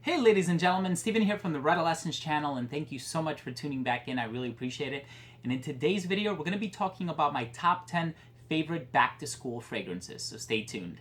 Hey ladies and gentlemen, Steven here from the Redolessence channel, and thank you so much for tuning back in. I really appreciate it. And in today's video, we're going to be talking about my top 10 favorite back-to-school fragrances, so stay tuned.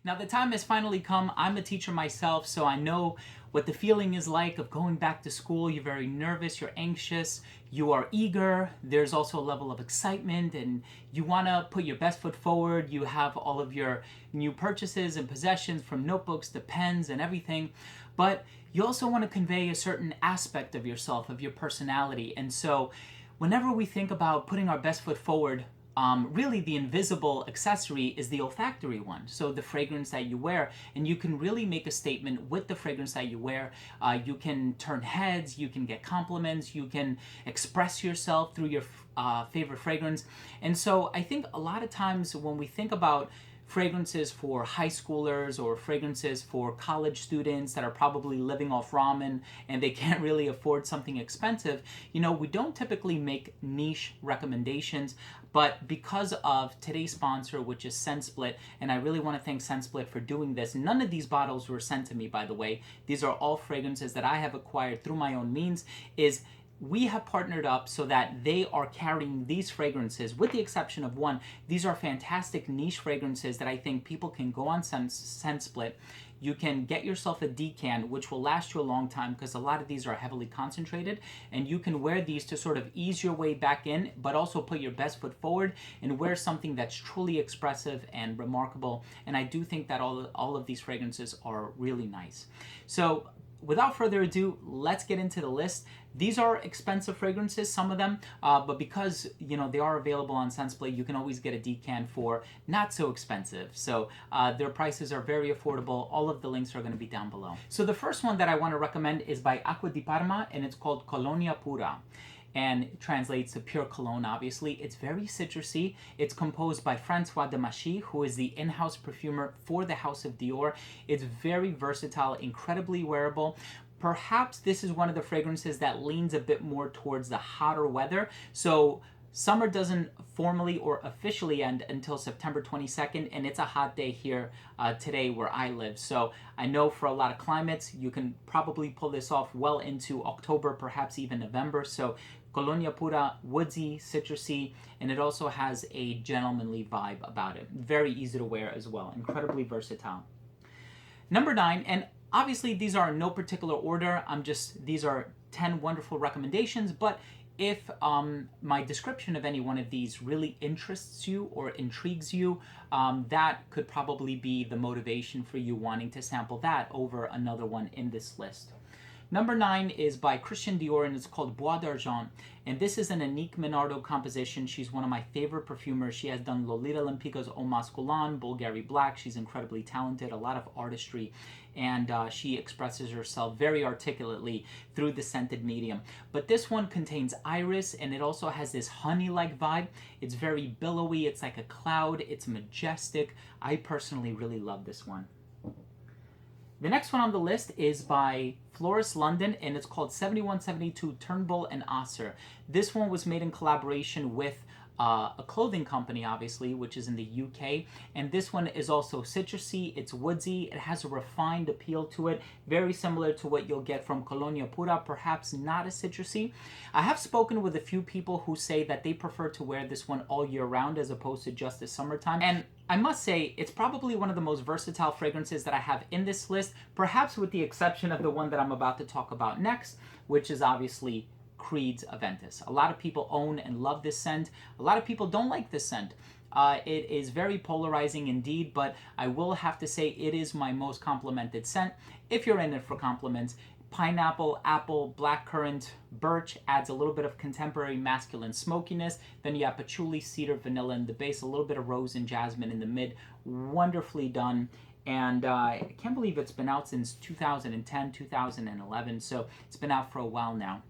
Now the time has finally come. I'm a teacher myself, so I know what the feeling is like of going back to school. You're very nervous, you're anxious, you are eager. There's also a level of excitement and you want to put your best foot forward. You have all of your new purchases and possessions, from notebooks to pens and everything. But you also want to convey a certain aspect of yourself, of your personality. And so whenever we think about putting our best foot forward, really the invisible accessory is the olfactory one, so the fragrance that you wear, and you can really make a statement with the fragrance that you wear. You can turn heads, you can get compliments, you can express yourself through your favorite fragrance. And so I think a lot of times when we think about fragrances for high schoolers or fragrances for college students that are probably living off ramen and they can't really afford something expensive, we don't typically make niche recommendations. But because of today's sponsor, which is ScentSplit, and I really want to thank ScentSplit for doing this. None of these bottles were sent to me, by the way. These are all fragrances that I have acquired through my own means. We have partnered up so that they are carrying these fragrances, with the exception of one. These are fantastic niche fragrances that I think people can go on ScentSplit. You can get yourself a decan, which will last you a long time because a lot of these are heavily concentrated, and you can wear these to sort of ease your way back in, but also put your best foot forward and wear something that's truly expressive and remarkable. And I do think that all of these fragrances are really nice. So without further ado, let's get into the list. These are expensive fragrances, some of them, but because they are available on ScentSplit, you can always get a decan for not so expensive. So their prices are very affordable. All of the links are going to be down below. So the first one that I want to recommend is by Acqua di Parma, and it's called Colonia Pura. And it translates to pure cologne, obviously. It's very citrusy. It's composed by François Demachy, who is the in-house perfumer for the House of Dior. It's very versatile, incredibly wearable. Perhaps this is one of the fragrances that leans a bit more towards the hotter weather. So summer doesn't formally or officially end until September 22nd, and it's a hot day here today where I live. So I know for a lot of climates, you can probably pull this off well into October, perhaps even November. So Colonia Pura, woodsy, citrusy, and it also has a gentlemanly vibe about it. Very easy to wear as well, incredibly versatile. Number 9, and obviously these are in no particular order, these are 10 wonderful recommendations, but if my description of any one of these really interests you or intrigues you, that could probably be the motivation for you wanting to sample that over another one in this list. Number 9 is by Christian Dior, and it's called Bois d'Argent. And this is an Annick Minardo composition. She's one of my favorite perfumers. She has done Lolita Lempica's Au Masculin, Bulgari Black. She's incredibly talented, a lot of artistry, and she expresses herself very articulately through the scented medium. But this one contains iris, and it also has this honey-like vibe. It's very billowy. It's like a cloud. It's majestic. I personally really love this one. The next one on the list is by Florist London, and it's called 7172 Turnbull and Osser. This one was made in collaboration with a clothing company, obviously, which is in the UK. And this one is also citrusy, it's woodsy, it has a refined appeal to it, very similar to what you'll get from Colonia Pura, perhaps not as citrusy. I have spoken with a few people who say that they prefer to wear this one all year round as opposed to just the summertime. And I must say, it's probably one of the most versatile fragrances that I have in this list, perhaps with the exception of the one that I'm about to talk about next, which is obviously Creed's Aventus. A lot of people own and love this scent. A lot of people don't like this scent. It is very polarizing indeed, but I will have to say it is my most complimented scent. If you're in it for compliments, pineapple, apple, blackcurrant, birch adds a little bit of contemporary masculine smokiness. Then you have patchouli, cedar, vanilla in the base, a little bit of rose and jasmine in the mid. Wonderfully done. And I can't believe it's been out since 2010, 2011, so it's been out for a while now.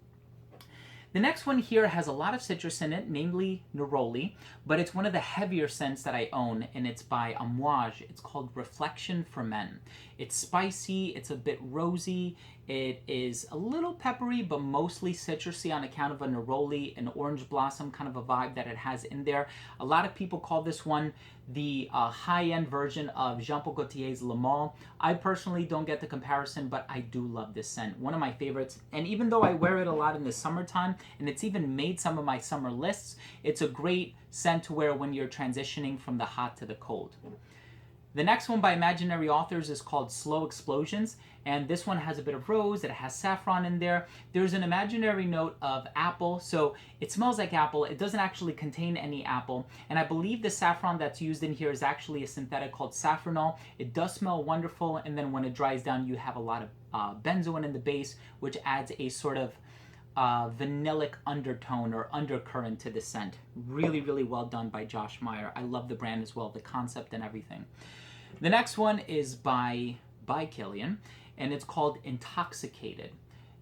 The next one here has a lot of citrus in it, namely neroli, but it's one of the heavier scents that I own, and it's by Amouage. It's called Reflection for Men. It's spicy, it's a bit rosy, It is a little peppery, but mostly citrusy on account of a neroli and orange blossom kind of a vibe that it has in there. A lot of people call this one the high-end version of Jean Paul Gaultier's Le Male. I personally don't get the comparison, but I do love this scent. One of my favorites. And even though I wear it a lot in the summertime, and it's even made some of my summer lists, it's a great scent to wear when you're transitioning from the hot to the cold. The next one by Imaginary Authors is called Slow Explosions, and this one has a bit of rose, it has saffron in there. There's an imaginary note of apple, so it smells like apple. It doesn't actually contain any apple, and I believe the saffron that's used in here is actually a synthetic called saffronol. It does smell wonderful, and then when it dries down, you have a lot of benzoin in the base, which adds a sort of vanillic undertone or undercurrent to the scent. Really, really well done by Josh Meyer. I love the brand as well, the concept and everything. The next one is by Kilian, and it's called Intoxicated.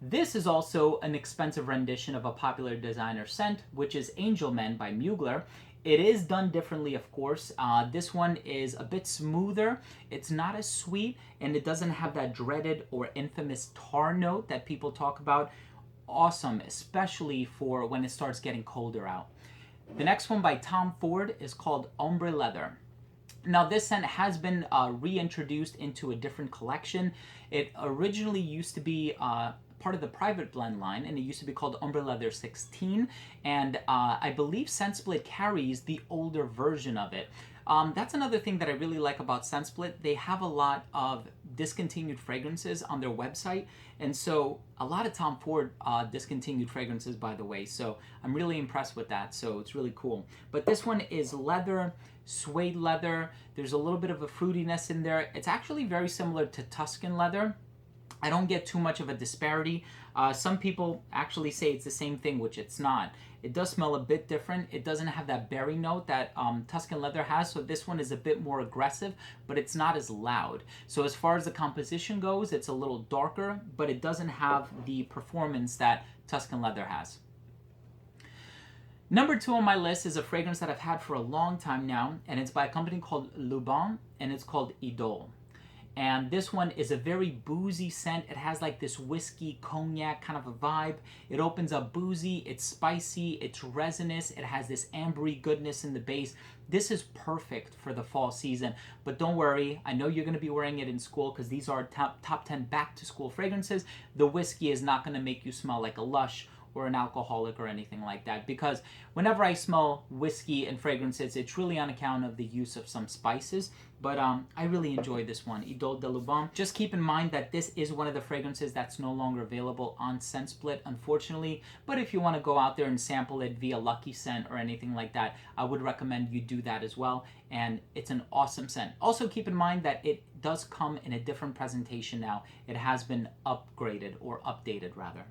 This is also an expensive rendition of a popular designer scent, which is Angel Men by Mugler. It is done differently, of course. This one is a bit smoother. It's not as sweet, and it doesn't have that dreaded or infamous tar note that people talk about. Awesome, especially for when it starts getting colder out. The next one by Tom Ford is called Ombre Leather. Now this scent has been reintroduced into a different collection. It originally used to be part of the private blend line, and it used to be called Ombre Leather 16, and I believe ScentSplit carries the older version of it. That's another thing that I really like about ScentSplit. They have a lot of discontinued fragrances on their website, and so a lot of Tom Ford discontinued fragrances, by the way, so I'm really impressed with that, so it's really cool. But this one is leather, suede leather. There's a little bit of a fruitiness in there. It's actually very similar to Tuscan leather. I don't get too much of a disparity. Some people actually say it's the same thing, which it's not. It does smell a bit different. It doesn't have that berry note that Tuscan leather has, so this one is a bit more aggressive, but it's not as loud. So as far as the composition goes, it's a little darker, but it doesn't have the performance that Tuscan leather has. Number 2 on my list is a fragrance that I've had for a long time now, and it's by a company called Luban, and it's called Idole. And this one is a very boozy scent. It has like this whiskey cognac kind of a vibe. It opens up boozy, it's spicy, it's resinous, it has this ambery goodness in the base. This is perfect for the fall season, but don't worry, I know you're going to be wearing it in school because these are top 10 back to school fragrances. The whiskey is not going to make you smell like a Lush or an alcoholic or anything like that, because whenever I smell whiskey and fragrances, it's really on account of the use of some spices. But I really enjoy this one, Idole de Luban. Just keep in mind that this is one of the fragrances that's no longer available on ScentSplit, unfortunately. But if you want to go out there and sample it via Lucky Scent or anything like that, I would recommend you do that as well. And it's an awesome scent. Also keep in mind that it does come in a different presentation now. It has been upgraded, or updated rather.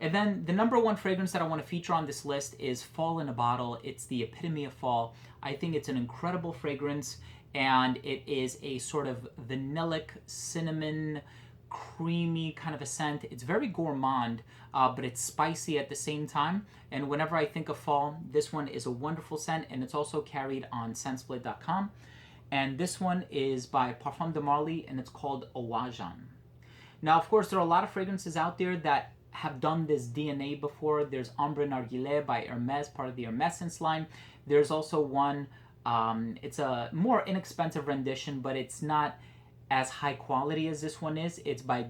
And then the number 1 fragrance that I want to feature on this list is Fall in a Bottle. It's the epitome of fall. I think it's an incredible fragrance, and it is a sort of vanillic, cinnamon, creamy kind of a scent. It's very gourmand, but it's spicy at the same time. And whenever I think of fall, this one is a wonderful scent, and it's also carried on ScentSplit.com. And this one is by Parfum de Marly, and it's called Owajan. Now, of course, there are a lot of fragrances out there that have done this DNA before. There's Ombre Narguilé by Hermes, part of the Hermescence line. There's also one, it's a more inexpensive rendition, but it's not as high quality as this one is. It's by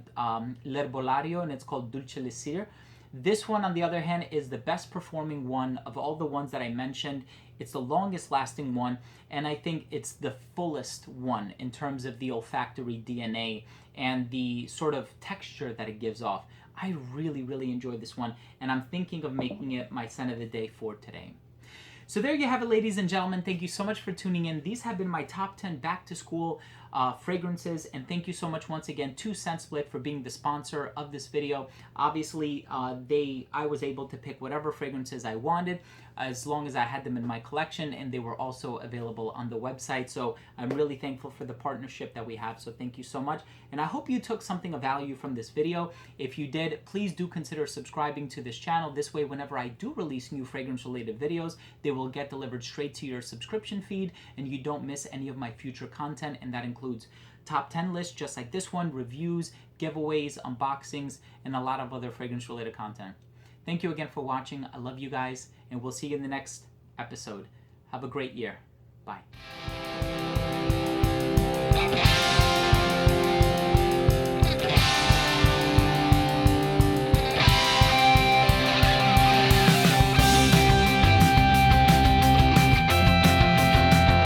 L'Herbolario, and it's called Dulce Lisir. This one, on the other hand, is the best performing one of all the ones that I mentioned. It's the longest lasting one, and I think it's the fullest one in terms of the olfactory DNA and the sort of texture that it gives off. I really, really enjoyed this one, and I'm thinking of making it my scent of the day for today. So there you have it, ladies and gentlemen. Thank you so much for tuning in. These have been my top 10 back-to-school fragrances, and thank you so much once again to ScentSplit for being the sponsor of this video. Obviously, I was able to pick whatever fragrances I wanted. as long as I had them in my collection, and they were also available on the website. So I'm really thankful for the partnership that we have. So thank you so much. And I hope you took something of value from this video. If you did, please do consider subscribing to this channel. This way, whenever I do release new fragrance related videos, they will get delivered straight to your subscription feed, and you don't miss any of my future content. And that includes top 10 lists just like this one, reviews, giveaways, unboxings, and a lot of other fragrance related content. Thank you again for watching. I love you guys, and we'll see you in the next episode. Have a great year. Bye.